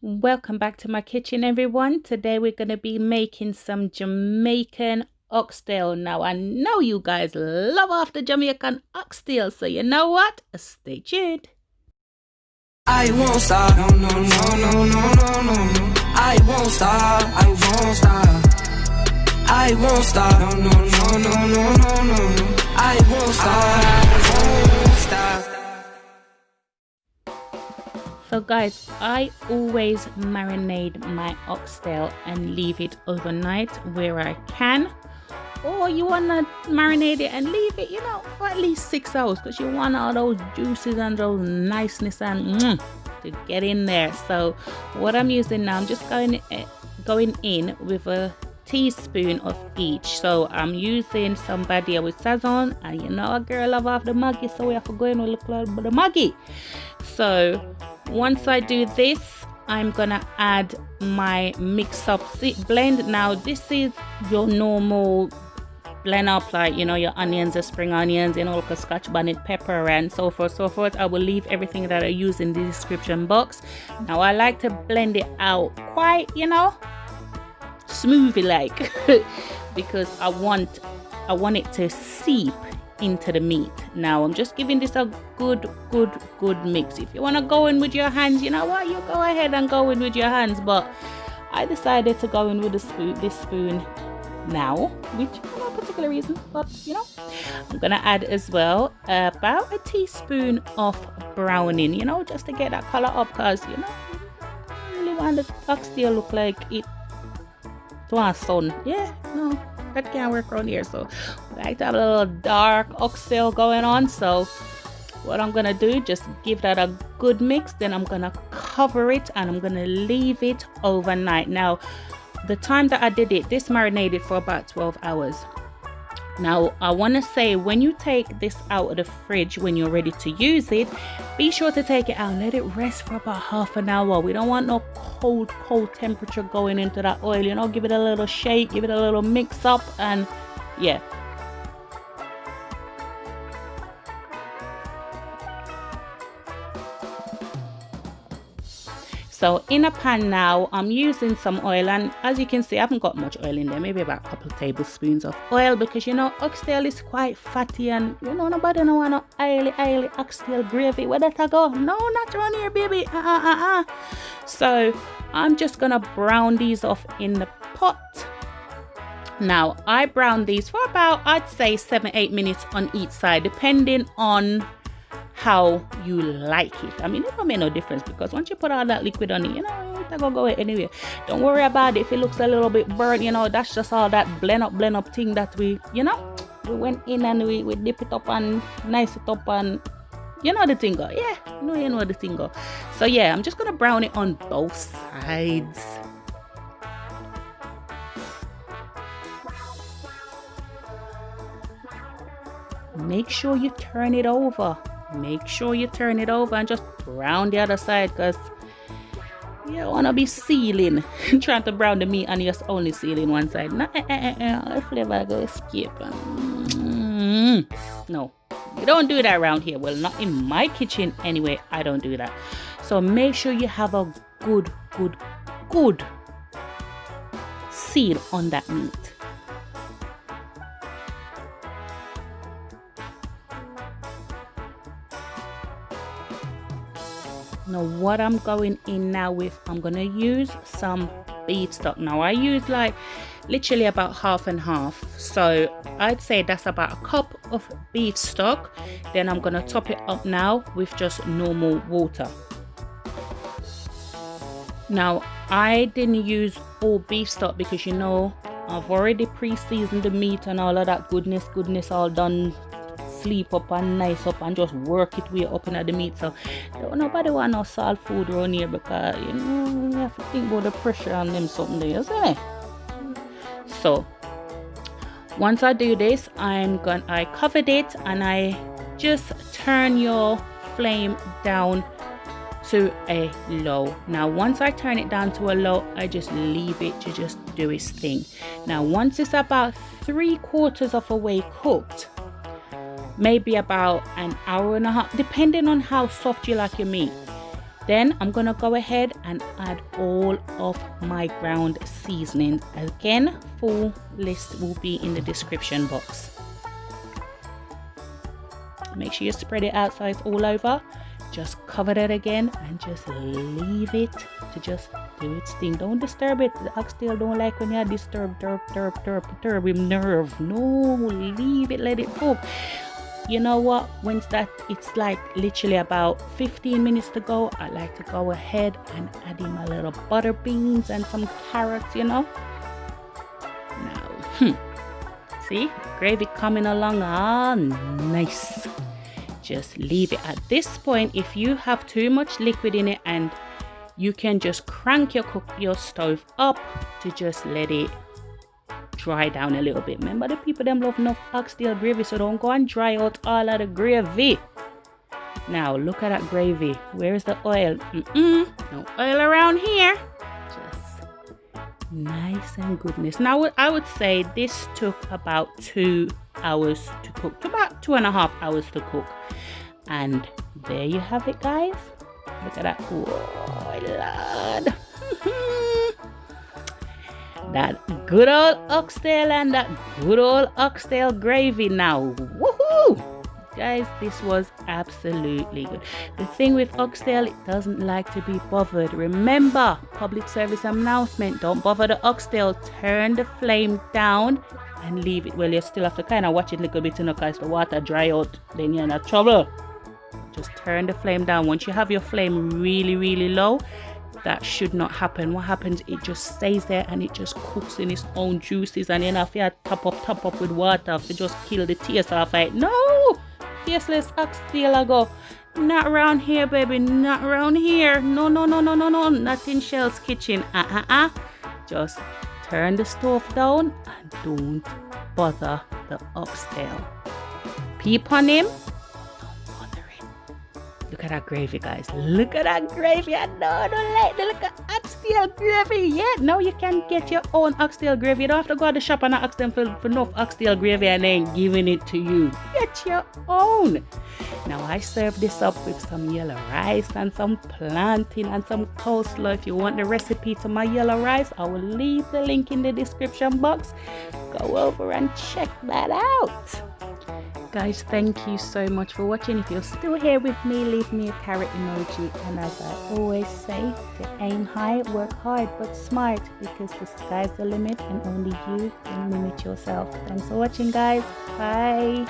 Welcome back to my kitchen, everyone. Today we're going to be making some Jamaican oxtail. Now, I know you guys love after Jamaican oxtail, so you know what? Stay tuned. I won't stop, no, no, no, no, no, no, no, no. I won't stop, I won't stop. I won't stop, no, no, no, no, no, no, no. I won't stop, I won't stop. So guys, I always marinate my oxtail and leave it overnight where I can. Or you want to marinate it and leave it, for at least 6 hours, because you want all those juices and those niceness and to get in there. So what I'm using now, I'm just going in with a teaspoon of each. So I'm using some Badia with Sazon, and a girl love off the Maggi, so we have to go in with a little bit of Maggi. So once I do this, I'm gonna add my mix up blend. Now this is your normal blend up, like your onions, the spring onions, like a scotch, bonnet, pepper, and so forth. I will leave everything that I use in the description box. Now I like to blend it out quite smoothly, like because I want it to seep into the meat. Now I'm just giving this a good mix. If you want to go in with your hands, you know what, you go ahead and go in with your hands, but I decided to go in with this spoon now, which for no particular reason, but I'm gonna add as well about a teaspoon of browning, just to get that color up, because I really want the oxtail look like it to our sun. No, that can't work around here, so I like to have a little dark oxtail going on. So what I'm gonna do, just give that a good mix, then I'm gonna cover it and I'm gonna leave it overnight. Now the time that I did it, this marinated for about 12 hours. Now I want to say, when you take this out of the fridge, when you're ready to use it, be sure to take it out and let it rest for about half an hour. We don't want no cold temperature going into that oil. Give it a little shake, give it a little mix up, and yeah. So in a pan now, I'm using some oil, and as you can see, I haven't got much oil in there, maybe about a couple of tablespoons of oil, because oxtail is quite fatty, and nobody don't want no oily oxtail gravy. Where that I go? No, not around here, baby. So I'm just gonna brown these off in the pot. Now I brown these for about, I'd say 7-8 minutes on each side, depending on how you like it. I mean, it don't make no difference, because once you put all that liquid on it, it's gonna go anyway. Don't worry about it if it looks a little bit burnt. That's just all that blend up thing that we went in and we dip it up and nice it up, and the thing go. You know the thing go. So yeah, I'm just gonna brown it on both sides. Make sure you turn it over. And just brown the other side, because you don't want to be sealing trying to brown the meat and you're only sealing one side. The flavor go escape. No, you don't do that around here. Well, not in my kitchen anyway. I don't do that. So make sure you have a good seal on that meat. Now what I'm going in now with, I'm gonna use some beef stock. Now I use literally about half and half, so I'd say that's about a cup of beef stock. Then I'm gonna top it up now with just normal water. Now I didn't use all beef stock, because I've already pre-seasoned the meat and all of that goodness all done. Sleep up and nice up and just work it way up into the meat. So nobody want no salt food around here, because you have to think about the pressure on them something there, isn't it? So once I do this, I covered it, and I just turn your flame down to a low. Now once I turn it down to a low, I just leave it to just do its thing. Now once it's about 3/4 of a way cooked, maybe about an hour and a half, depending on how soft you like your meat, Then I'm gonna go ahead and add all of my ground seasonings. Again, full list will be in the description box. Make sure you spread it out so it's all over. Just cover it again and just leave it to just do its thing. Don't disturb it. The oxtail don't like when you disturb him nerve. No, leave it, let it cook. You know what, once that it's like literally about 15 minutes to go, I like to go ahead and add in my little butter beans and some carrots, you know. Now see, gravy coming along. Nice. Just leave it at this point. If you have too much liquid in it, and you can just crank your stove up to just let it dry down a little bit. Remember, the people them love enough oxtail gravy, so don't go and dry out all of the gravy. Now look at that gravy. Where's the oil? No oil around here. Just nice and goodness. Now I would say this took about 2 hours to cook, to about 2.5 hours to cook. And there you have it, guys. Look at that. Oh Lord. That good old oxtail and that good old oxtail gravy. Now woohoo, guys, this was absolutely good. The thing with oxtail, it doesn't like to be bothered. Remember, public service announcement, don't bother the oxtail. Turn the flame down and leave it. Well, you still have to kind of watch it a little bit, you know, because the water dry out, then you're in trouble. Just turn the flame down. Once you have your flame really low, that should not happen. What happens, it just stays there and it just cooks in its own juices, and then if you top up with water to just kill the taste off it. No, tasteless oxtail I go. Not around here, baby, not around here. No, not in Shellz kitchen. Just turn the stove down and don't bother the oxtail. Peep on him. Look at that gravy, guys. Look at that gravy. I know, don't like the look at oxtail gravy yet. Now you can get your own oxtail gravy. You don't have to go to the shop and ask them for enough oxtail gravy and then giving it to you. Get your own. Now I serve this up with some yellow rice and some plantain and some coleslaw. If you want the recipe to my yellow rice, I will leave the link in the description box. Go over and check that out. Guys, thank you so much for watching. If you're still here with me, leave me a carrot emoji. And as I always say, to aim high, work hard but smart, because the sky's the limit and only you can limit yourself. Thanks for watching, guys. Bye.